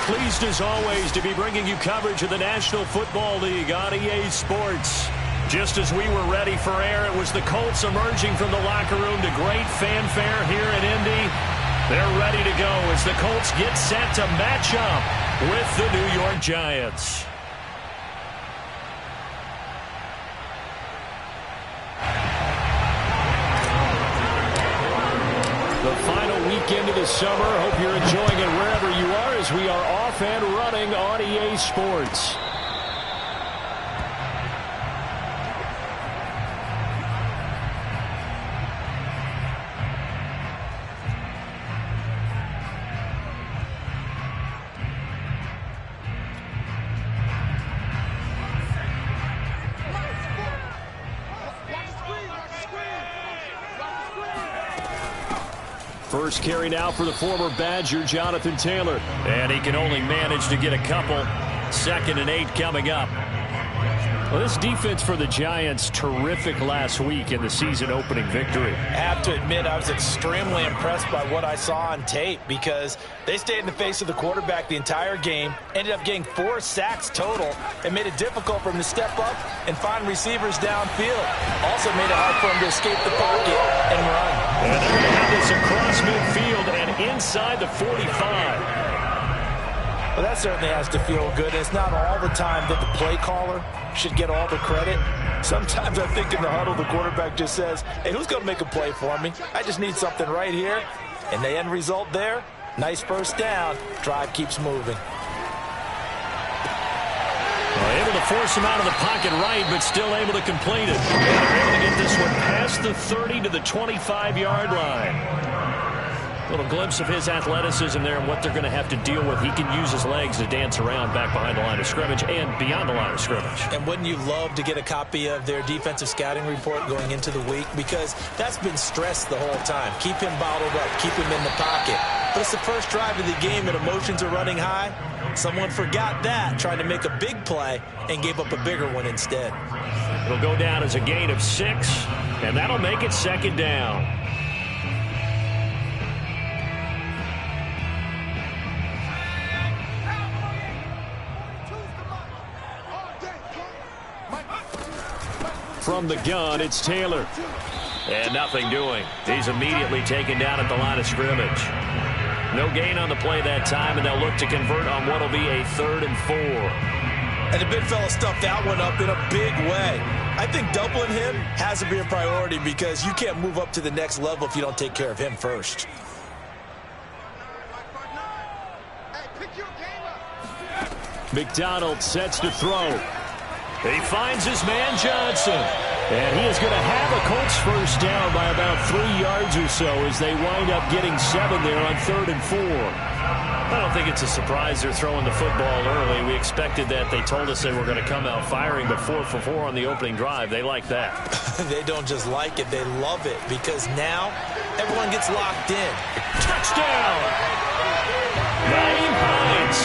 Pleased as always to be bringing you coverage of the National Football League on EA Sports. Just as we were ready for air, it was the Colts emerging from the locker room to great fanfare here in Indy. They're ready to go as the Colts get set to match up with the New York Giants. The final weekend of the summer. Hope you're enjoying it wherever you are as we are off and running on EA Sports. First carry now for the former Badger, Jonathan Taylor. And he can only manage to get a couple. 2nd and 8 coming up. Well, this defense for the Giants, terrific last week in the season-opening victory. I have to admit, I was extremely impressed by what I saw on tape because they stayed in the face of the quarterback the entire game, ended up getting 4 sacks total, and made it difficult for him to step up and find receivers downfield. Also made it hard for him to escape the pocket and run. And they're going to have this across midfield and inside the 45. Well, that certainly has to feel good. It's not all the time that the play caller should get all the credit. Sometimes I think in the huddle, the quarterback just says, hey, who's going to make a play for me? I just need something right here. And the end result there, nice first down. Drive keeps moving. Well, able to force him out of the pocket right, but still able to complete it. And they're able to get this one past the 30 to the 25-yard line. Little glimpse of his athleticism there and what they're going to have to deal with. He can use his legs to dance around back behind the line of scrimmage and beyond the line of scrimmage. And wouldn't you love to get a copy of their defensive scouting report going into the week? Because that's been stressed the whole time. Keep him bottled up. Keep him in the pocket. But it's the first drive of the game and emotions are running high. Someone forgot that, trying to make a big play and gave up a bigger one instead. It'll go down as a gain of 6, and that'll make it 2nd down. From the gun, it's Taylor. And nothing doing. He's immediately taken down at the line of scrimmage. No gain on the play that time, and they'll look to convert on what will be a 3rd and 4. And the big fella stuffed that one up in a big way. I think doubling him has to be a priority because you can't move up to the next level if you don't take care of him first. McDonald sets to throw. He finds his man Johnson. And he is going to have a Colts first down by about 3 yards or so as they wind up getting 7 there on 3rd and 4. I don't think it's a surprise they're throwing the football early. We expected that. They told us they were going to come out firing, but 4 for 4 on the opening drive. They like that. They don't just like it, they love it because now everyone gets locked in. Touchdown! Nyheim Hines,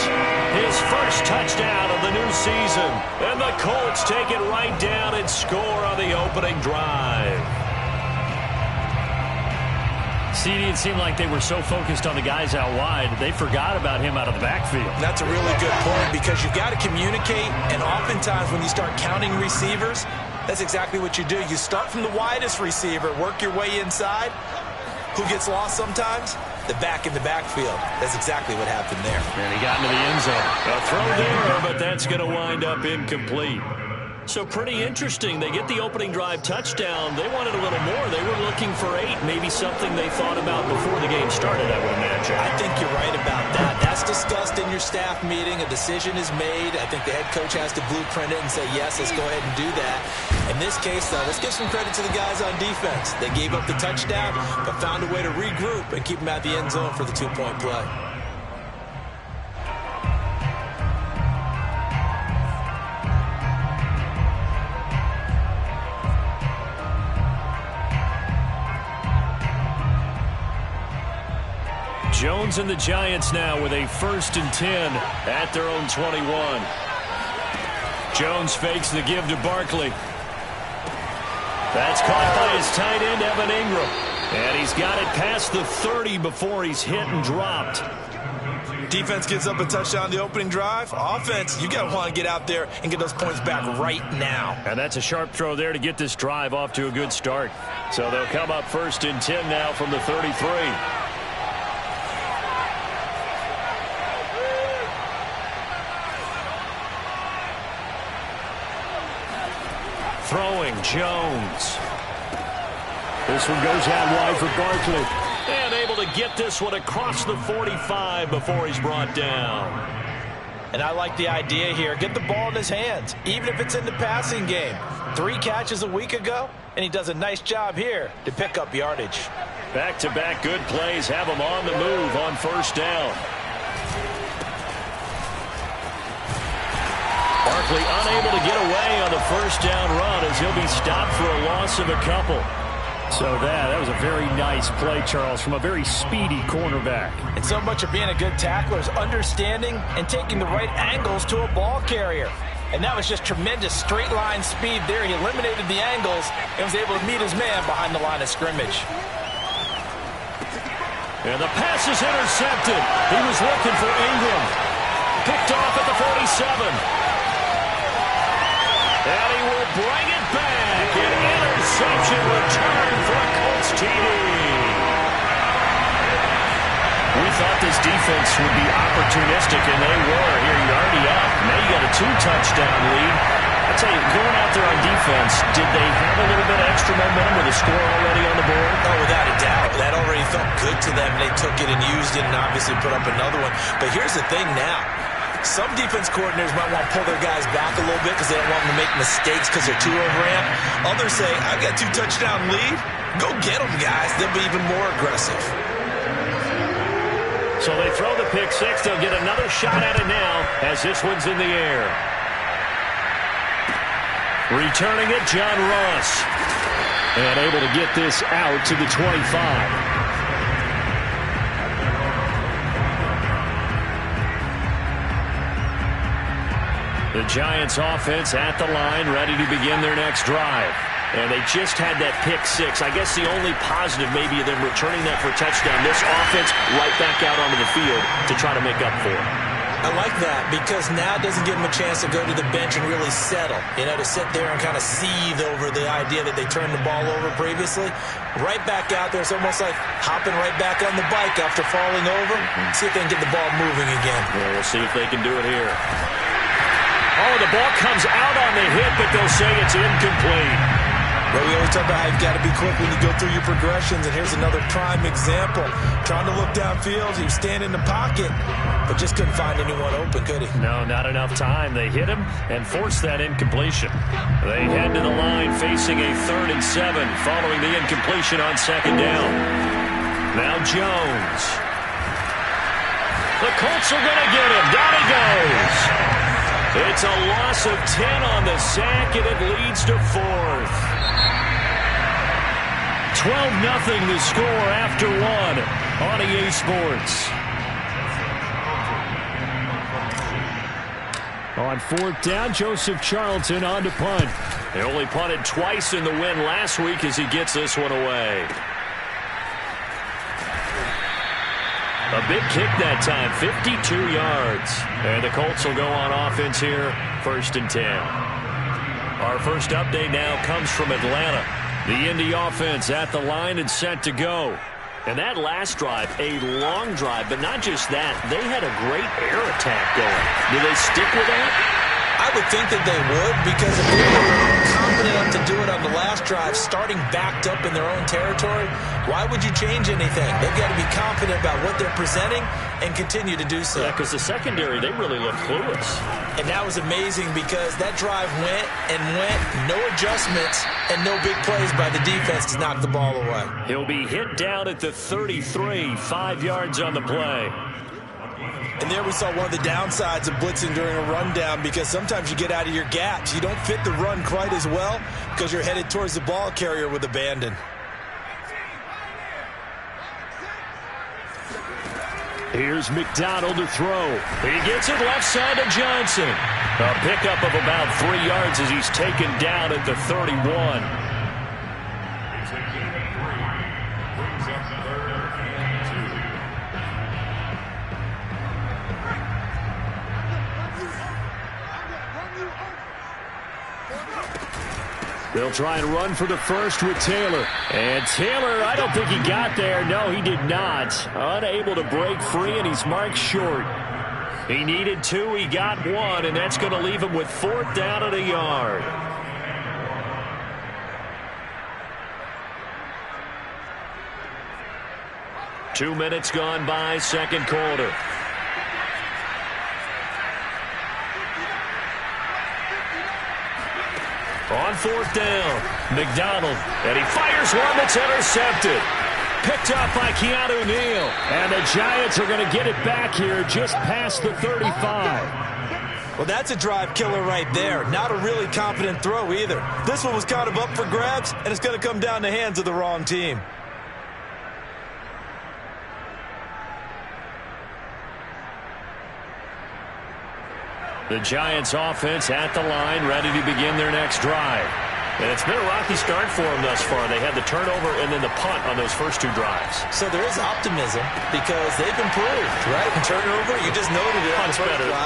his first touchdown of the new season. And the Colts take it right down and score on the opening drive. See, it seemed like they were so focused on the guys out wide, they forgot about him out of the backfield. That's a really good point because you've got to communicate, and oftentimes when you start counting receivers, that's exactly what you do. You start from the widest receiver, work your way inside. Who gets lost sometimes? The back in the backfield. That's exactly what happened there. And he got into the end zone. A throw there, but that's going to wind up incomplete. So pretty interesting. They get the opening drive touchdown. They wanted a little more. They were looking for 8, maybe something they thought about before the game started, I would imagine. I think you're right about that. That's discussed in your staff meeting. A decision is made. I think the head coach has to blueprint it and say, yes, let's go ahead and do that. In this case, though, let's give some credit to the guys on defense. They gave up the touchdown, but found a way to regroup and keep them at the end zone for the 2-point play. Jones and the Giants now with a 1st and 10 at their own 21. Jones fakes the give to Barkley. That's caught by his tight end, Evan Ingram. And he's got it past the 30 before he's hit and dropped. Defense gives up a touchdown on the opening drive. Offense, you got to want to get out there and get those points back right now. And that's a sharp throw there to get this drive off to a good start. So they'll come up 1st and 10 now from the 33. Throwing, Jones. This one goes out wide for Barkley. And able to get this one across the 45 before he's brought down. And I like the idea here. Get the ball in his hands, even if it's in the passing game. 3 catches a week ago, and he does a nice job here to pick up yardage. Back-to-back good plays have him on the move on 1st down. Barkley unable to get away on the 1st down run as he'll be stopped for a loss of a couple. So that was a very nice play, Charles, from a very speedy cornerback. And so much of being a good tackler is understanding and taking the right angles to a ball carrier. And that was just tremendous straight line speed there. He eliminated the angles and was able to meet his man behind the line of scrimmage. And the pass is intercepted. He was looking for Ingram. Picked off at the 47. And he will bring it back. An interception return for a Colts TD. We thought this defense would be opportunistic, and they were. Here, you're already up. Now you got a 2-touchdown lead. I tell you, going out there on defense, did they have a little bit of extra momentum with a score already on the board? Oh, without a doubt. That already felt good to them. They took it and used it and obviously put up another one. But here's the thing now. Some defense coordinators might want to pull their guys back a little bit because they don't want them to make mistakes because they're too overramped. Others say, I've got 2-touchdown lead. Go get them, guys. They'll be even more aggressive. So they throw the pick 6. They'll get another shot at it now as this one's in the air. Returning it, John Ross. And able to get this out to the 25. The Giants offense at the line, ready to begin their next drive. And they just had that pick 6. I guess the only positive maybe of them returning that for a touchdown. This offense right back out onto the field to try to make up for it. I like that because now it doesn't give them a chance to go to the bench and really settle. You know, to sit there and kind of seethe over the idea that they turned the ball over previously. Right back out there. It's almost like hopping right back on the bike after falling over. See if they can get the ball moving again. Yeah, we'll see if they can do it here. Oh, the ball comes out on the hit, but they'll say it's incomplete. Well, we always talk about how you've got to be quick when you go through your progressions, and here's another prime example. Trying to look downfield, he was standing in the pocket, but just couldn't find anyone open, could he? No, not enough time. They hit him and forced that incompletion. They head to the line facing a 3rd and 7 following the incompletion on 2nd down. Now Jones. The Colts are going to get him. Down he goes. It's a loss of 10 on the sack, and it leads to 4th. 12-0 the score after 1 on EA Sports. On 4th down, Joseph Charlton on to punt. They only punted twice in the win last week as he gets this one away. A big kick that time, 52 yards. And the Colts will go on offense here, 1st and 10. Our first update now comes from Atlanta. The Indy offense at the line and set to go. And that last drive, a long drive, but not just that. They had a great air attack going. Do they stick with that? I would think that they would, because if they were confident enough to do it on the last drive, starting backed up in their own territory, why would you change anything? They've got to be confident about what they're presenting and continue to do so. Yeah, because the secondary, they really look clueless. And that was amazing because that drive went and went, no adjustments, and no big plays by the defense to knock the ball away. He'll be hit down at the 33, 5 yards on the play. And there we saw one of the downsides of blitzing during a rundown, because sometimes you get out of your gaps. You don't fit the run quite as well because you're headed towards the ball carrier with abandon. Here's McDonald to throw. He gets it left side to Johnson. A pickup of about 3 yards as he's taken down at the 31. They'll try and run for the first with Taylor. And Taylor, I don't think he got there. No, he did not. Unable to break free, and he's marked short. He needed 2, he got 1, and that's going to leave him with 4th down and a yard. Two minutes gone by, second quarter. On 4th down, McDonald, and he fires one that's intercepted. Picked up by Keanu Neal. And the Giants are going to get it back here just past the 35. Well, that's a drive killer right there. Not a really confident throw either. This one was kind of up for grabs, and it's going to come down the hands of the wrong team. The Giants offense at the line, ready to begin their next drive. And it's been a rocky start for them thus far. They had the turnover and then the punt on those first 2 drives. So there is optimism because they've improved, right? And turnover, you just noted it.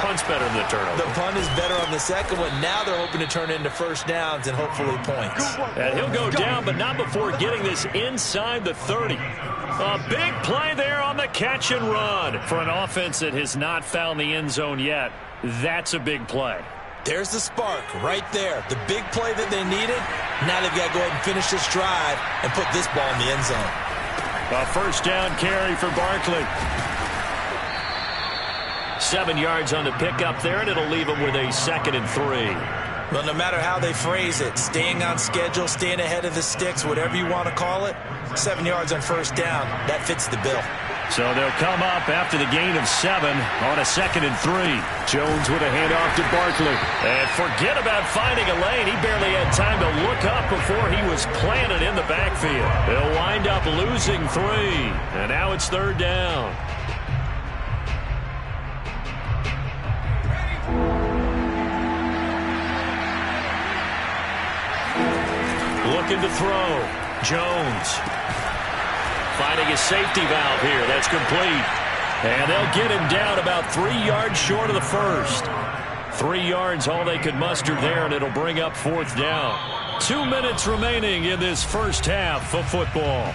Punt's better than the turnover. The punt is better on the second one. Now they're hoping to turn into first downs and hopefully points. And he'll go down, but not before getting this inside the 30. A big play there on the catch and run. For an offense that has not found the end zone yet, that's a big play. There's the spark right there. The big play that they needed. Now they've got to go ahead and finish this drive and put this ball in the end zone. A first down carry for Barkley. 7 yards on the pickup there, and it'll leave him with a 2nd and 3. Well, no matter how they phrase it, staying on schedule, staying ahead of the sticks, whatever you want to call it, 7 yards on first down, that fits the bill. So they'll come up after the gain of 7 on a 2nd and 3. Jones with a handoff to Barkley. And forget about finding a lane. He barely had time to look up before he was planted in the backfield. They'll wind up losing 3. And now it's 3rd down. Looking to throw. Jones. Finding a safety valve here. That's complete. And they'll get him down about 3 yards short of the first. 3 yards all they could muster there, and it'll bring up 4th down. 2 minutes remaining in this first half of football.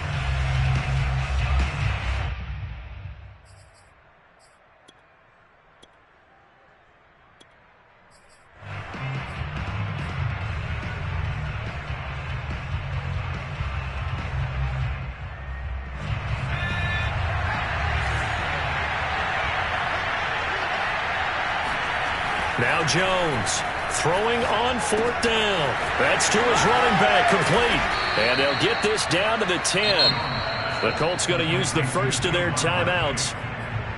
Now Jones throwing on 4th down. That's to his running back, complete. And they'll get this down to the 10. The Colts going to use the first of their timeouts.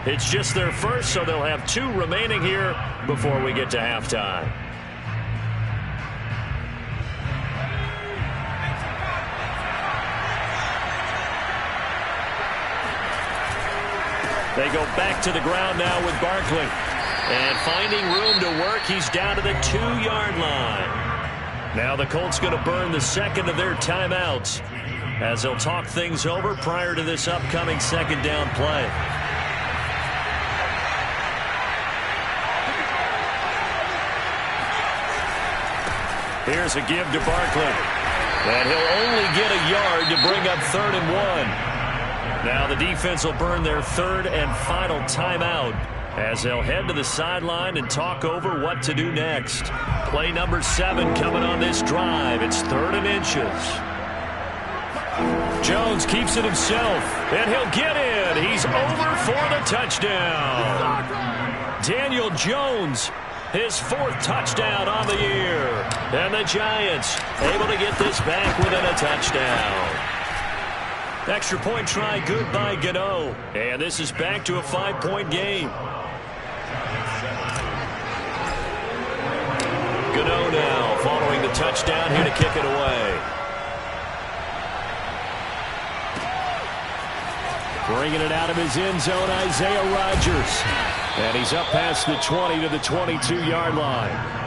It's just their first, so they'll have 2 remaining here before we get to halftime. They go back to the ground now with Barkley. And finding room to work, he's down to the 2-yard line. Now the Colts going to burn the 2nd of their timeouts as they'll talk things over prior to this upcoming 2nd down play. Here's a give to Barkley. And he'll only get a yard to bring up 3rd and 1. Now the defense will burn their 3rd and final timeout as they'll head to the sideline and talk over what to do next. Play number 7 coming on this drive. It's 3rd and inches. Jones keeps it himself, and he'll get in. He's over for the touchdown. Daniel Jones, his 4th touchdown on the year. And the Giants able to get this back within a touchdown. Extra point try good by Gano. And this is back to a 5-point game. Gano now following the touchdown here to kick it away. Bringing it out of his end zone, Isaiah Rodgers. And he's up past the 20 to the 22-yard line.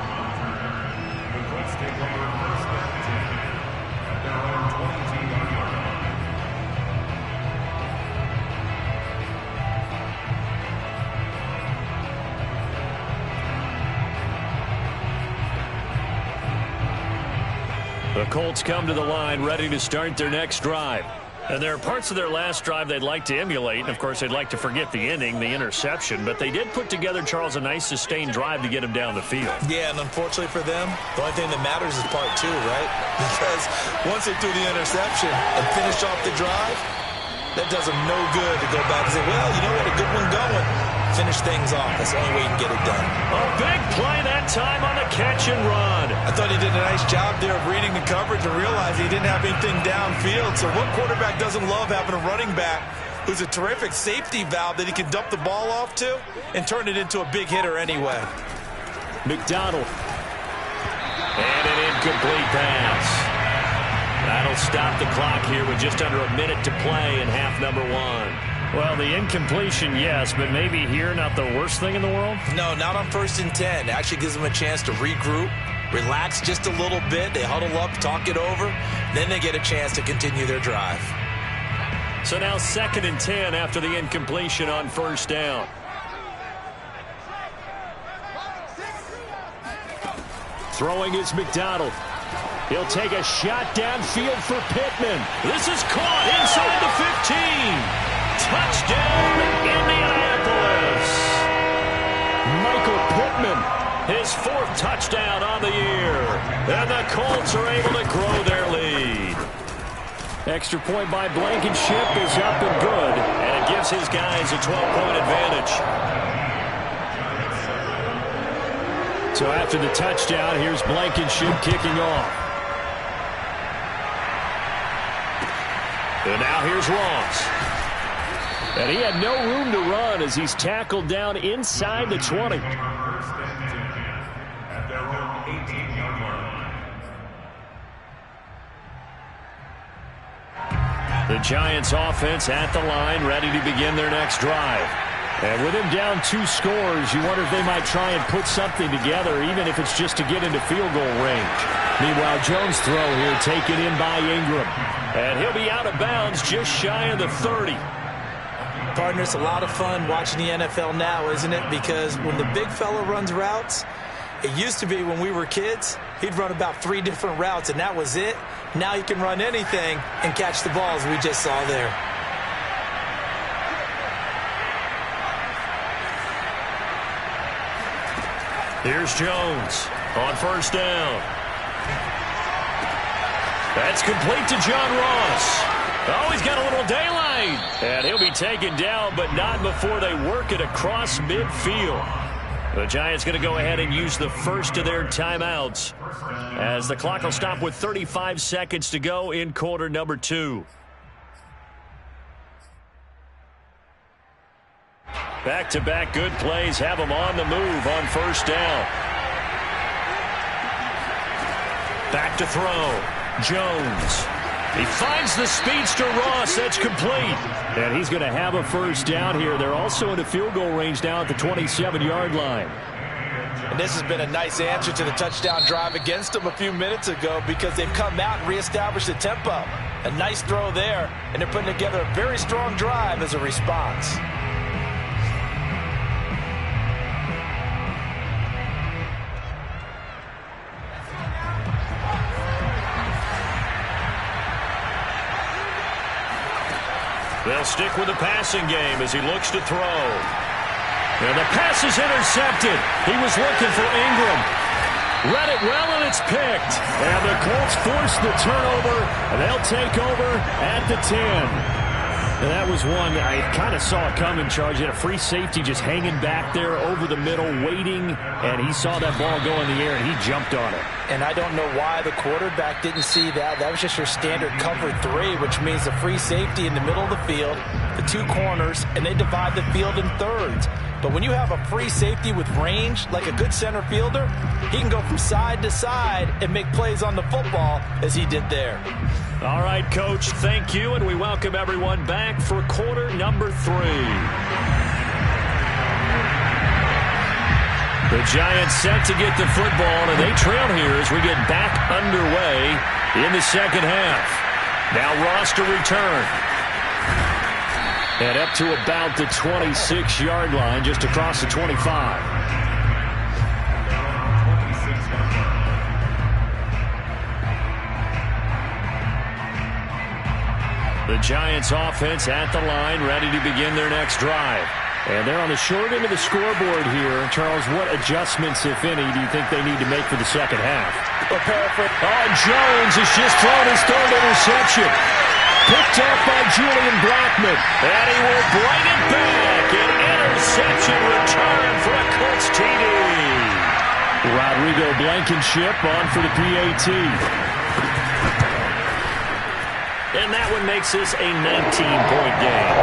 The Colts come to the line ready to start their next drive. And there are parts of their last drive they'd like to emulate. And, of course, they'd like to forget the ending, the interception. But they did put together, Charles, a nice sustained drive to get him down the field. Yeah, and unfortunately for them, the only thing that matters is part two, right? Because once they threw the interception and finished off the drive, that does them no good to go back and say, well, you know what, a good one going. Finish things off. That's the only way you can get it done. A big play that time on the catch and run. I thought he did a nice job there of reading the coverage and realizing he didn't have anything downfield. So what quarterback doesn't love having a running back who's a terrific safety valve that he can dump the ball off to and turn it into a big hitter anyway? McDonald. And an incomplete pass. That'll stop the clock here with just under a minute to play in half number one. Well, the incompletion, yes, but maybe here not the worst thing in the world? No, not on 1st and 10. It actually gives them a chance to regroup, relax just a little bit. They huddle up, talk it over. Then they get a chance to continue their drive. So now 2nd and 10 after the incompletion on 1st down. Throwing is McDonald. He'll take a shot downfield for Pittman. This is caught inside the 15. Touchdown, Indianapolis. Michael Pittman, his 4th touchdown on the year. And the Colts are able to grow their lead. Extra point by Blankenship is up and good. And it gives his guys a 12-point advantage. So after the touchdown, here's Blankenship kicking off. And now here's Ross. And he had no room to run as he's tackled down inside the 20. The Giants offense at the line, ready to begin their next drive. And with him down 2 scores, you wonder if they might try and put something together, even if it's just to get into field goal range. Meanwhile, Jones' throw here taken in by Ingram. And he'll be out of bounds just shy of the 30. Partner, it's a lot of fun watching the NFL now, isn't it? Because when the big fella runs routes, it used to be when we were kids, he'd run about 3 different routes, and that was it. Now he can run anything and catch the balls we just saw there. Here's Jones on 1st down. That's complete to John Ross. Oh, he's got a little daylight. And he'll be taken down, but not before they work it across midfield. The Giants going to go ahead and use the first of their timeouts as the clock will stop with 35 seconds to go in quarter number 2. Back-to-back good plays have them on the move on 1st down. Back to throw. Jones. He finds the speedster Ross. That's complete. And he's going to have a 1st down here. They're also in the field goal range now at the 27-yard line. And this has been a nice answer to the touchdown drive against them a few minutes ago because they've come out and reestablished the tempo. A nice throw there, and they're putting together a very strong drive as a response. They'll stick with the passing game as he looks to throw. And the pass is intercepted. He was looking for Ingram. Read it well, and it's picked. And the Colts force the turnover, and they'll take over at the 10. And that was one I kind of saw it coming, Charge. He had a free safety just hanging back there over the middle, waiting, and he saw that ball go in the air, and he jumped on it. And I don't know why the quarterback didn't see that. That was just your standard cover 3, which means the free safety in the middle of the field, the 2 corners, and they divide the field in thirds. But when you have a free safety with range, like a good center fielder, he can go from side to side and make plays on the football as he did there. All right, Coach, thank you, and we welcome everyone back for quarter number 3. The Giants set to get the football, and they trail here as we get back underway in the second half. Now Ross to return. And up to about the 26-yard line, just across the 25. The Giants offense at the line, ready to begin their next drive. And they're on the short end of the scoreboard here. Charles, what adjustments, if any, do you think they need to make for the second half? Jones has just thrown his third interception. Picked up by Julian Blackmon. And he will bring it back. An interception return for a Colts TD. Rodrigo Blankenship on for the PAT. And that one makes this a 19-point game.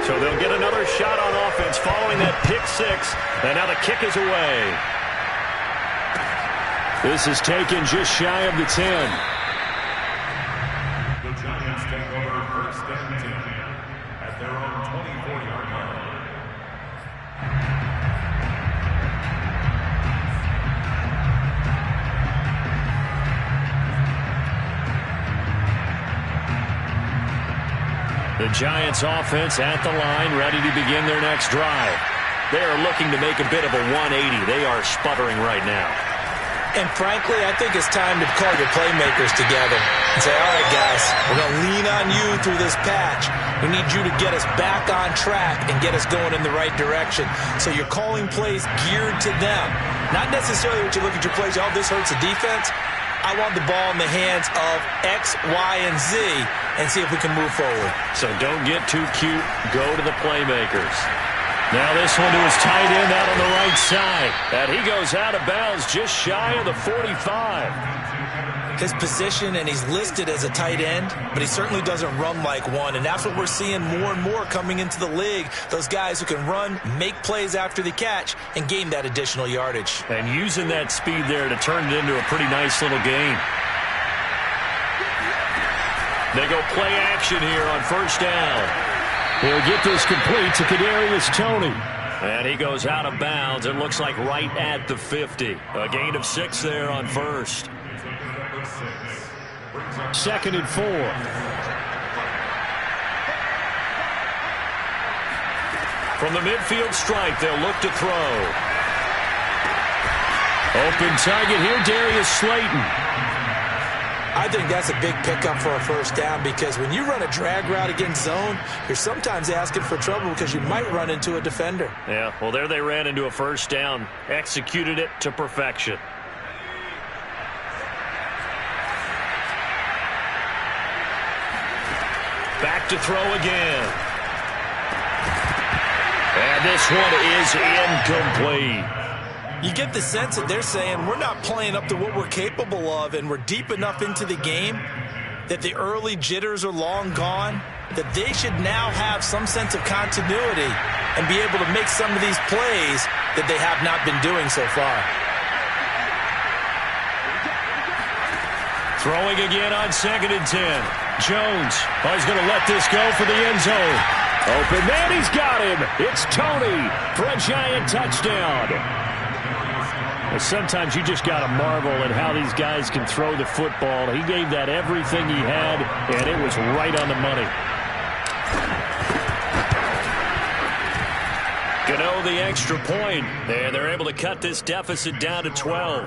So they'll get another shot on offense following that pick six. And now the kick is away. This is taken just shy of the 10. The Giants take over first and 10 at their own 24-yard line. The Giants offense at the line, ready to begin their next drive. They are looking to make a bit of a 180. They are sputtering right now. And frankly, I think it's time to call your playmakers together and say, all right, guys, we're going to lean on you through this patch. We need you to get us back on track and get us going in the right direction. So you're calling plays geared to them. Not necessarily what you look at your plays, oh, this hurts the defense. I want the ball in the hands of X, Y, and Z and see if we can move forward. So don't get too cute. Go to the playmakers. Now this one to his tight end out on the right side. And he goes out of bounds just shy of the 45. His position, and he's listed as a tight end, but he certainly doesn't run like one. And that's what we're seeing more and more coming into the league. Those guys who can run, make plays after the catch, and gain that additional yardage. And using that speed there to turn it into a pretty nice little gain. They go play action here on first down. He'll get this complete to Kadarius Toney. And he goes out of bounds. It looks like right at the 50. A gain of 6 there on first. 2nd and 4. From the midfield stripe, they'll look to throw. Open target here, Darius Slayton. I think that's a big pickup for a first down because when you run a drag route against zone, you're sometimes asking for trouble because you might run into a defender. Yeah, well, there they ran into a first down. Executed it to perfection. Back to throw again. And this one is incomplete. You get the sense that they're saying we're not playing up to what we're capable of, and we're deep enough into the game that the early jitters are long gone, that they should now have some sense of continuity and be able to make some of these plays that they have not been doing so far. Throwing again on 2nd and 10. Jones, he's going to let this go for the end zone. Open man, he's got him. It's Toney for a Giant touchdown. Sometimes you just got to marvel at how these guys can throw the football. He gave that everything he had, and it was right on the money. Gano the extra point, and they're able to cut this deficit down to 12.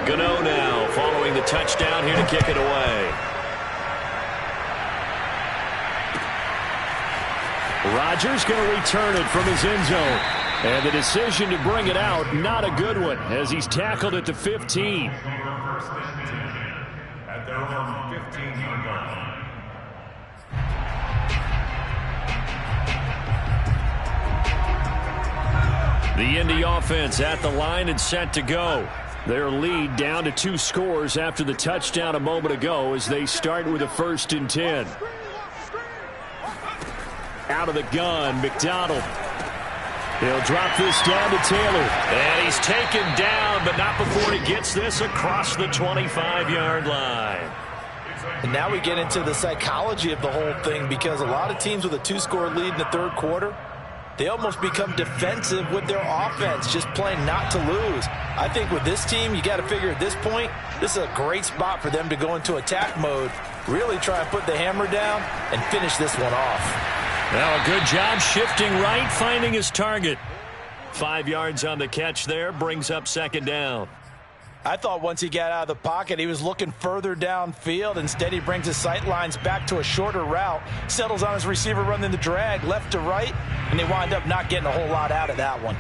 Gano now following the touchdown here to kick it away. Rodgers going to return it from his end zone. And the decision to bring it out, not a good one, as he's tackled at the 15. At their own 15-yard line. The Indy offense at the line and set to go. Their lead down to 2 scores after the touchdown a moment ago as they start with a 1st and 10. Out of the gun, McDonald. He'll drop this down to Taylor. And he's taken down, but not before he gets this across the 25-yard line. And now we get into the psychology of the whole thing because a lot of teams with a 2-score lead in the 3rd quarter, they almost become defensive with their offense, just playing not to lose. I think with this team, you got to figure at this point, this is a great spot for them to go into attack mode, really try and put the hammer down and finish this one off. Now a good job shifting right, finding his target. 5 yards on the catch there, brings up second down. I thought once he got out of the pocket, he was looking further downfield. Instead, he brings his sight lines back to a shorter route, settles on his receiver running the drag left to right, and they wind up not getting a whole lot out of that one.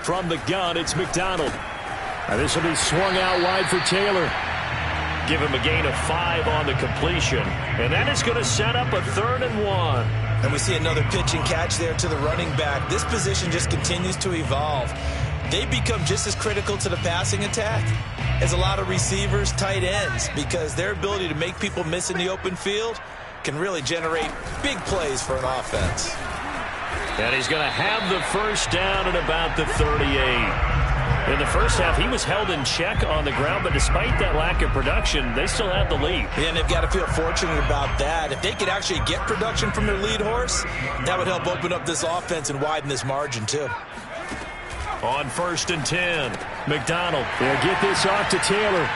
From the gun, it's McDonald. Now this will be swung out wide for Taylor. Give him a gain of 5 on the completion. And that is going to set up a 3rd and 1. And we see another pitch and catch there to the running back. This position just continues to evolve. They become just as critical to the passing attack as a lot of receivers, tight ends, because their ability to make people miss in the open field can really generate big plays for an offense. And he's going to have the first down at about the 38. In the first half, he was held in check on the ground, but despite that lack of production, they still have the lead. Yeah, and they've got to feel fortunate about that. If they could actually get production from their lead horse, that would help open up this offense and widen this margin, too. On 1st and 10, McDonald. They'll get this off to Taylor.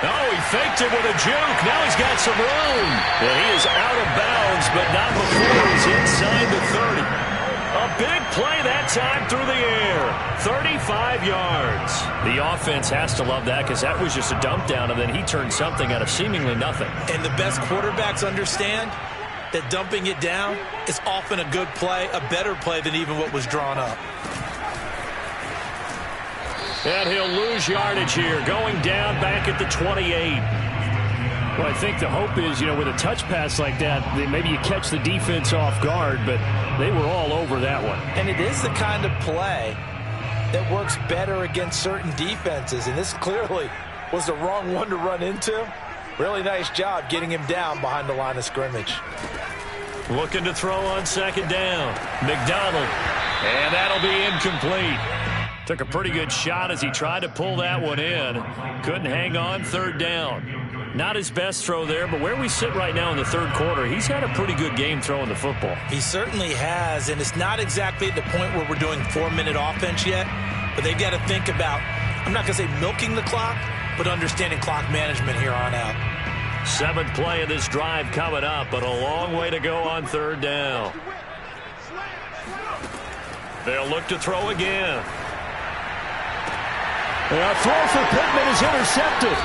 Oh, he faked it with a juke. Now he's got some room. And he is out of bounds, but not before he's inside the 30. A big play that time through the air. 35 yards. The offense has to love that because that was just a dump down, and then he turned something out of seemingly nothing. And the best quarterbacks understand that dumping it down is often a good play, a better play than even what was drawn up. And he'll lose yardage here, going down back at the 28. Well, I think the hope is, with a touch pass like that, maybe you catch the defense off guard, but they were all over that one. And it is the kind of play that works better against certain defenses, and this clearly was the wrong one to run into. Really nice job getting him down behind the line of scrimmage. Looking to throw on second down. McDonald, and that'll be incomplete. Took a pretty good shot as he tried to pull that one in. Couldn't hang on, 3rd down. Not his best throw there, but where we sit right now in the 3rd quarter, he's had a pretty good game throwing the football. He certainly has, and it's not exactly at the point where we're doing 4-minute offense yet, but they've got to think about, I'm not going to say milking the clock, but understanding clock management here on out. 7th play of this drive coming up, but a long way to go on 3rd down. They'll look to throw again. A throw for Pittman is intercepted.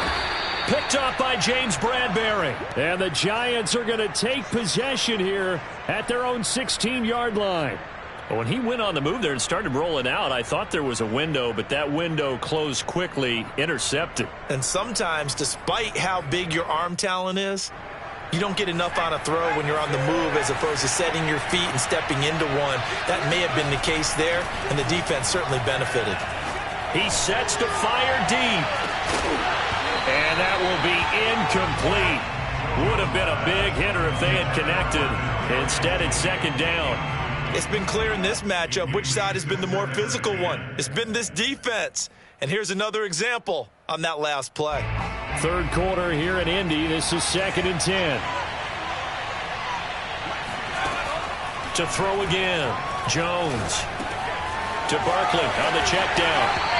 Picked up by James Bradbury. And the Giants are going to take possession here at their own 16-yard line. When he went on the move there and started rolling out, I thought there was a window, but that window closed quickly, intercepted. And sometimes, despite how big your arm talent is, you don't get enough on a throw when you're on the move as opposed to setting your feet and stepping into one. That may have been the case there, and the defense certainly benefited. He sets to fire deep. And that will be incomplete. Would have been a big hitter if they had connected. Instead, it's second down. It's been clear in this matchup which side has been the more physical one. It's been this defense. And here's another example on that last play. 3rd quarter here in Indy. This is 2nd and 10. To throw again. Jones. To Barkley on the check down.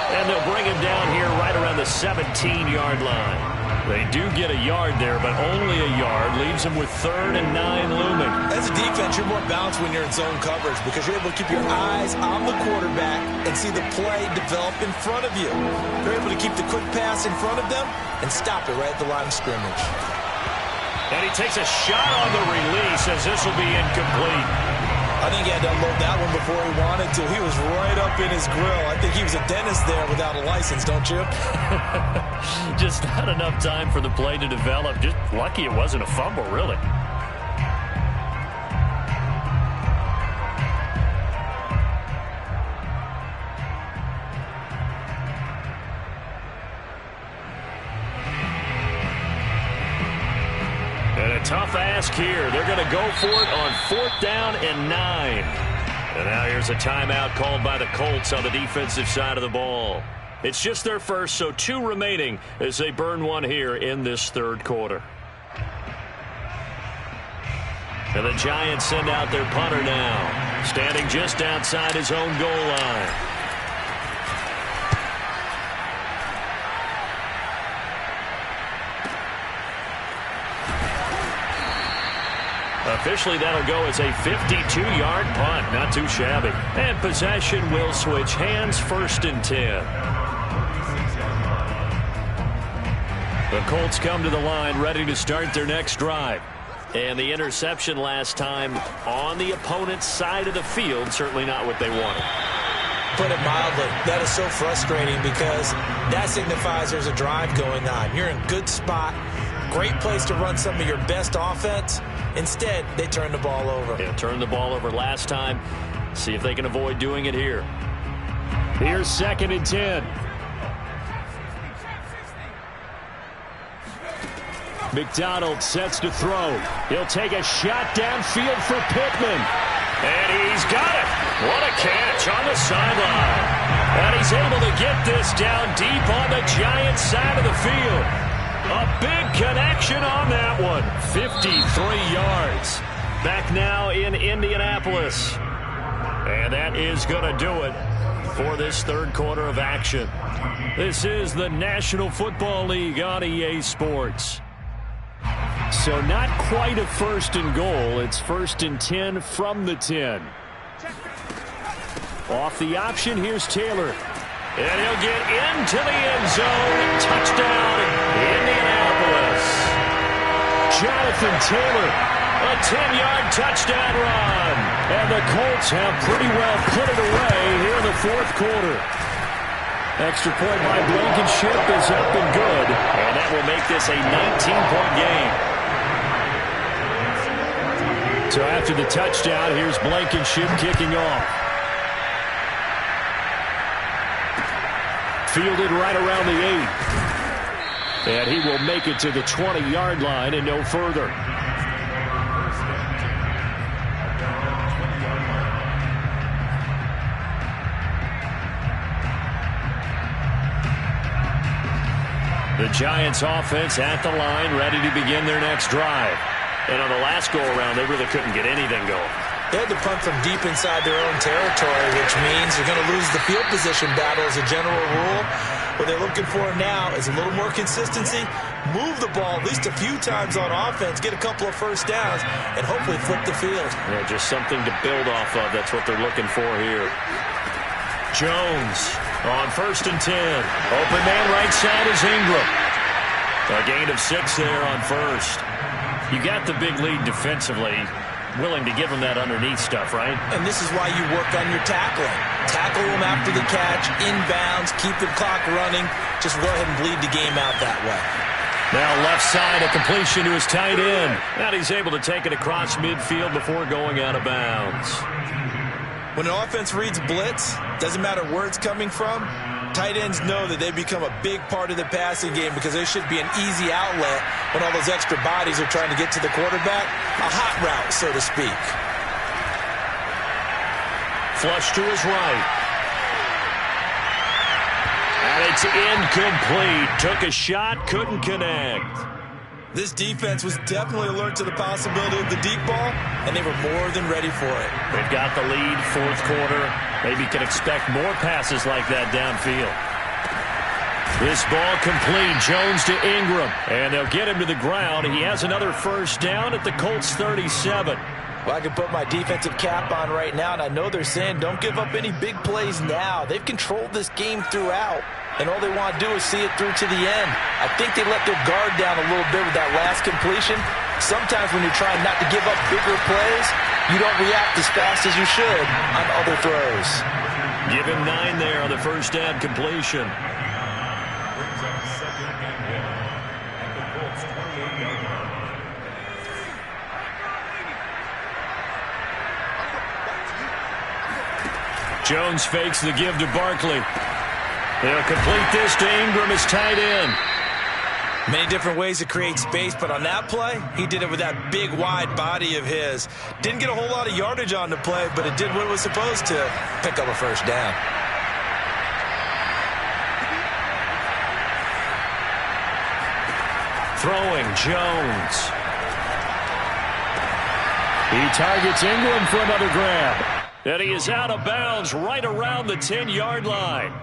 And they'll bring him down here right around the 17-yard line. They do get a yard there, but only a yard. Leaves them with 3rd and 9 looming. As a defense, you're more balanced when you're in zone coverage because you're able to keep your eyes on the quarterback and see the play develop in front of you. You're able to keep the quick pass in front of them and stop it right at the line of scrimmage. And he takes a shot on the release as this will be incomplete. I think he had to unload that one before he wanted to. He was right up in his grill. I think he was a dentist there without a license, don't you? Just not enough time for the play to develop. Just lucky it wasn't a fumble, really. And a tough ask here. They're going to go for it on 4th down and 9. And now here's a timeout called by the Colts on the defensive side of the ball. It's just their first, so 2 remaining as they burn one here in this 3rd quarter. And the Giants send out their punter now, standing just outside his own goal line. Officially, that'll go as a 52-yard punt. Not too shabby. And possession will switch hands, 1st and 10. The Colts come to the line, ready to start their next drive. And the interception last time on the opponent's side of the field, certainly not what they wanted. Put it mildly, that is so frustrating because that signifies there's a drive going on. You're in a good spot, great place to run some of your best offense. Instead, they turn the ball over. Yeah, turned the ball over last time. See if they can avoid doing it here. Here's 2nd and 10. McDonald sets to throw. He'll take a shot downfield for Pittman. And he's got it. What a catch on the sideline. And he's able to get this down deep on the Giants side of the field. A big connection on that one. 53 yards. Back now in Indianapolis. And that is going to do it for this 3rd quarter of action. This is the National Football League on EA Sports. So not quite a 1st and goal. It's 1st and 10 from the 10. Off the option, here's Taylor. And he'll get into the end zone. Touchdown, Indianapolis. Jonathan Taylor, a 10-yard touchdown run. And the Colts have pretty well put it away here in the 4th quarter. Extra point by Blankenship is up and good. And that will make this a 19-point game. So after the touchdown, here's Blankenship kicking off. Fielded right around the 8. And he will make it to the 20-yard line and no further. The Giants offense at the line, ready to begin their next drive. And on the last go-around, they really couldn't get anything going. They had to punt from deep inside their own territory, which means you're going to lose the field position battle as a general rule. What they're looking for now is a little more consistency, move the ball at least a few times on offense, get a couple of 1st downs, and hopefully flip the field. Yeah, just something to build off of. That's what they're looking for here. Jones on 1st and 10. Open man right side is Ingram. A gain of 6 there on 1st. You got the big lead defensively. Willing to give them that underneath stuff, right? And this is why you work on your tackling. Tackle them after the catch, inbounds, keep the clock running. Just go ahead and bleed the game out that way. Now left side, a completion to his tight end. And he's able to take it across midfield before going out of bounds. When an offense reads blitz, doesn't matter where it's coming from, tight ends know that they become a big part of the passing game because there should be an easy outlet when all those extra bodies are trying to get to the quarterback. A hot route, so to speak. Flush to his right. And it's incomplete. Took a shot, couldn't connect. This defense was definitely alert to the possibility of the deep ball, and they were more than ready for it. They've got the lead, 4th quarter. Maybe can expect more passes like that downfield. This ball complete. Jones to Ingram. And they'll get him to the ground. He has another 1st down at the Colts 37. Well, I can put my defensive cap on right now, and I know they're saying don't give up any big plays now. They've controlled this game throughout, and all they want to do is see it through to the end. I think they let their guard down a little bit with that last completion. Sometimes when you're trying not to give up bigger plays, you don't react as fast as you should on other throws. Give him 9 there on the 1st down completion. Jones fakes the give to Barkley. They'll complete this to Ingram as tight end. Many different ways to create space, but on that play, he did it with that big, wide body of his. Didn't get a whole lot of yardage on the play, but it did what it was supposed to, pick up a 1st down. Throwing, Jones. He targets Ingram for another grab. And he is out of bounds right around the 10-yard line.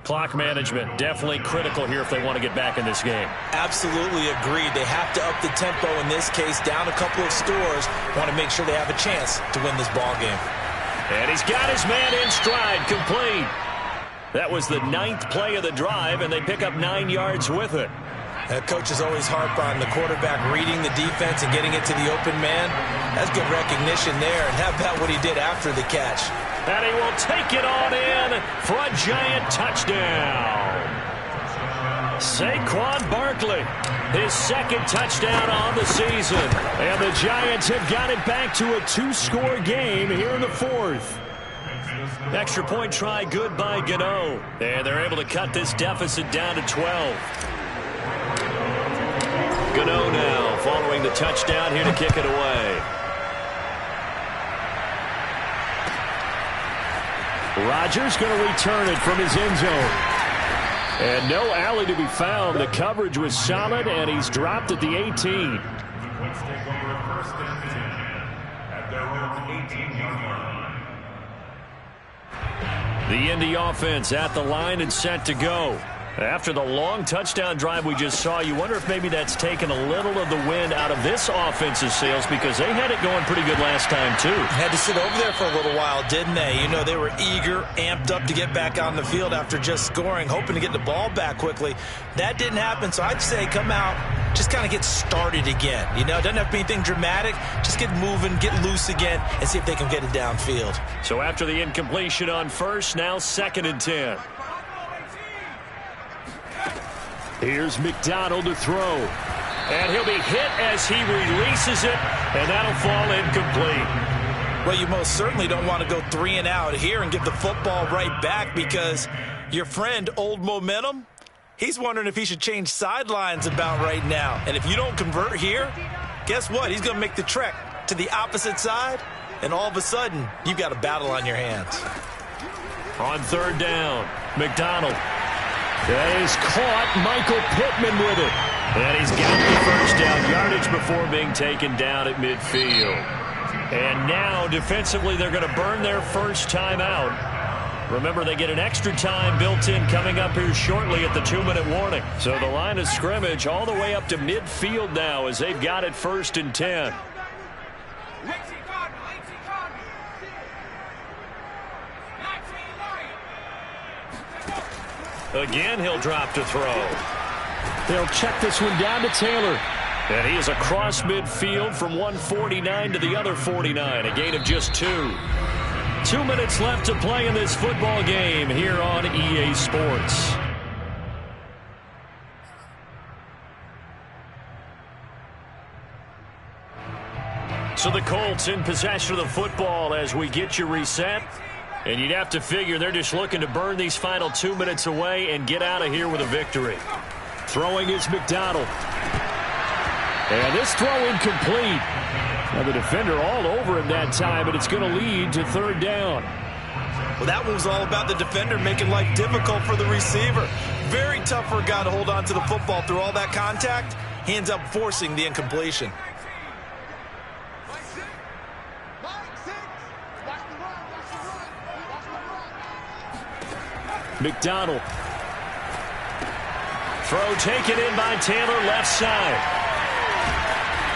Clock management definitely critical here if they want to get back in this game. Absolutely agreed. They have to up the tempo in this case, down a couple of scores. Want to make sure they have a chance to win this ball game. And he's got his man in stride, complete. That was the 9th play of the drive, and they pick up 9 yards with it. Coaches always harp on the quarterback reading the defense and getting it to the open man. That's good recognition there, and how about what he did after the catch? And he will take it on in for a Giant touchdown. Saquon Barkley, his 2nd touchdown on the season. And the Giants have got it back to a 2-score game here in the 4th. Extra point try good by Gano. And they're able to cut this deficit down to 12. Gano now following the touchdown here to kick it away. Rodgers going to return it from his end zone. And no alley to be found. The coverage was solid, and he's dropped at the 18. Let's take over a 1st and 10 at their own 18-yard line. The Indy offense at the line and set to go. After the long touchdown drive we just saw, you wonder if maybe that's taken a little of the wind out of this offense's sails, because they had it going pretty good last time, too. Had to sit over there for a little while, didn't they? You know, they were eager, amped up to get back on the field after just scoring, hoping to get the ball back quickly. That didn't happen, so I'd say come out, just kind of get started again. You know, it doesn't have to be anything dramatic. Just get moving, get loose again, and see if they can get it downfield. So after the incompletion on first, now 2nd and 10. Here's McDonald to throw. And he'll be hit as he releases it, and that'll fall incomplete. Well, you most certainly don't want to go 3 and out here and give the football right back, because your friend, Old Momentum, he's wondering if he should change sidelines about right now. And if you don't convert here, guess what? He's going to make the trek to the opposite side, and all of a sudden, you've got a battle on your hands. On 3rd down, McDonald. That is caught. Michael Pittman with it. And he's got the 1st down yardage before being taken down at midfield. And now, defensively, they're going to burn their first time out. Remember, they get an extra time built in coming up here shortly at the 2-minute warning. So the line of scrimmage all the way up to midfield now as they've got it 1st and 10. Again, he'll drop to throw. They'll check this one down to Taylor. And he is across midfield from 149 to the other 49. A gain of just 2. 2 minutes left to play in this football game here on EA Sports. So the Colts in possession of the football as we get you reset. And you'd have to figure they're just looking to burn these final 2 minutes away and get out of here with a victory. Throwing is McDonald. And this throw incomplete. Now the defender all over him that time, but it's going to lead to 3rd down. Well, that one was all about the defender making life difficult for the receiver. Very tough for a guy to hold on to the football through all that contact. He ends up forcing the incompletion. McDonald. Throw taken in by Taylor, left side.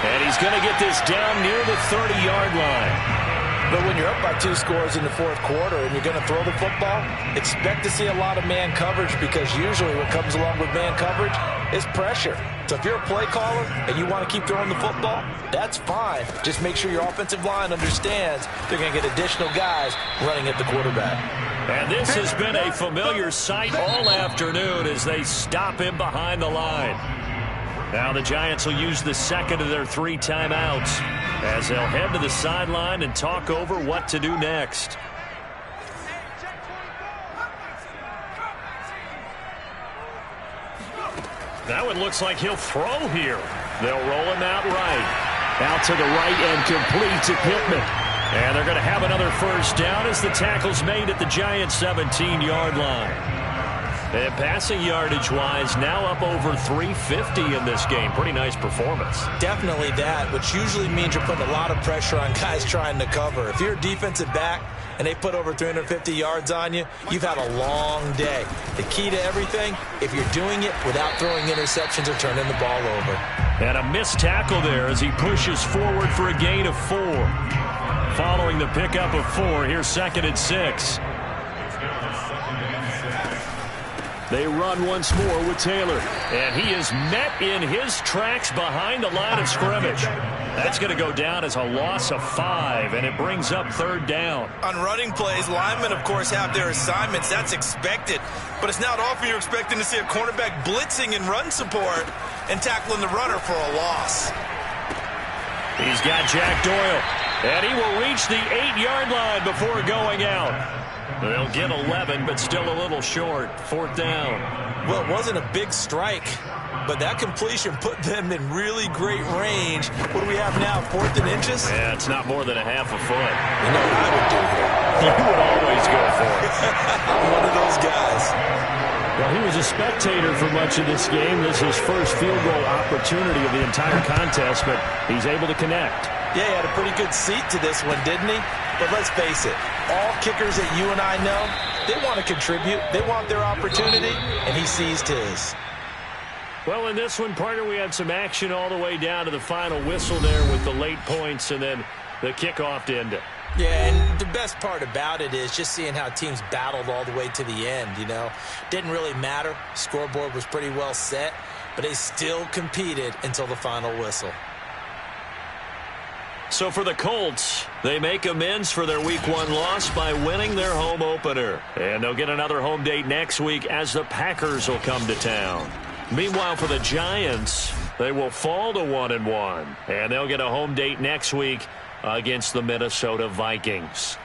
And he's going to get this down near the 30-yard line. But when you're up by 2 scores in the 4th quarter and you're going to throw the football, expect to see a lot of man coverage, because usually what comes along with man coverage is pressure. So if you're a play caller and you want to keep throwing the football, that's fine. Just make sure your offensive line understands they're going to get additional guys running at the quarterback. And this has been a familiar sight all afternoon as they stop him behind the line. Now the Giants will use the 2nd of their 3 timeouts as they'll head to the sideline and talk over what to do next. That one looks like he'll throw here. They'll roll him out right. Out to the right and complete to Pittman. And they're going to have another 1st down as the tackle's made at the Giants' 17-yard line. And passing yardage-wise, now up over 350 in this game. Pretty nice performance. Definitely that, which usually means you're putting a lot of pressure on guys trying to cover. If you're a defensive back and they put over 350 yards on you, you've had a long day. The key to everything, if you're doing it without throwing interceptions or turning the ball over. And a missed tackle there as he pushes forward for a gain of 4. Following the pickup of 4, here's 2nd and 6. They run once more with Taylor. And he is met in his tracks behind the line of scrimmage. That's going to go down as a loss of 5, and it brings up 3rd down. On running plays, linemen, of course, have their assignments. That's expected. But it's not often you're expecting to see a cornerback blitzing in run support and tackling the runner for a loss. He's got Jack Doyle, and he will reach the 8-yard line before going out. They'll get 11, but still a little short. 4th down. Well, it wasn't a big strike, but that completion put them in really great range. What do we have now, 4th and inches? Yeah, it's not more than a half a foot. You know what I would do here? You would always go for it. I'm one of those guys. Well, he was a spectator for much of this game. This is his first field goal opportunity of the entire contest, but he's able to connect. Yeah, he had a pretty good seat to this one, didn't he? But let's face it, all kickers that you and I know, they want to contribute. They want their opportunity, and he seized his. Well, in this one, partner, we had some action all the way down to the final whistle there with the late points and then the kickoff to end it. Yeah, and the best part about it is just seeing how teams battled all the way to the end, you know. Didn't really matter. Scoreboard was pretty well set, but they still competed until the final whistle. So for the Colts, they make amends for their Week 1 loss by winning their home opener. And they'll get another home date next week as the Packers will come to town. Meanwhile, for the Giants, they will fall to 1-1. And they'll get a home date next week against the Minnesota Vikings.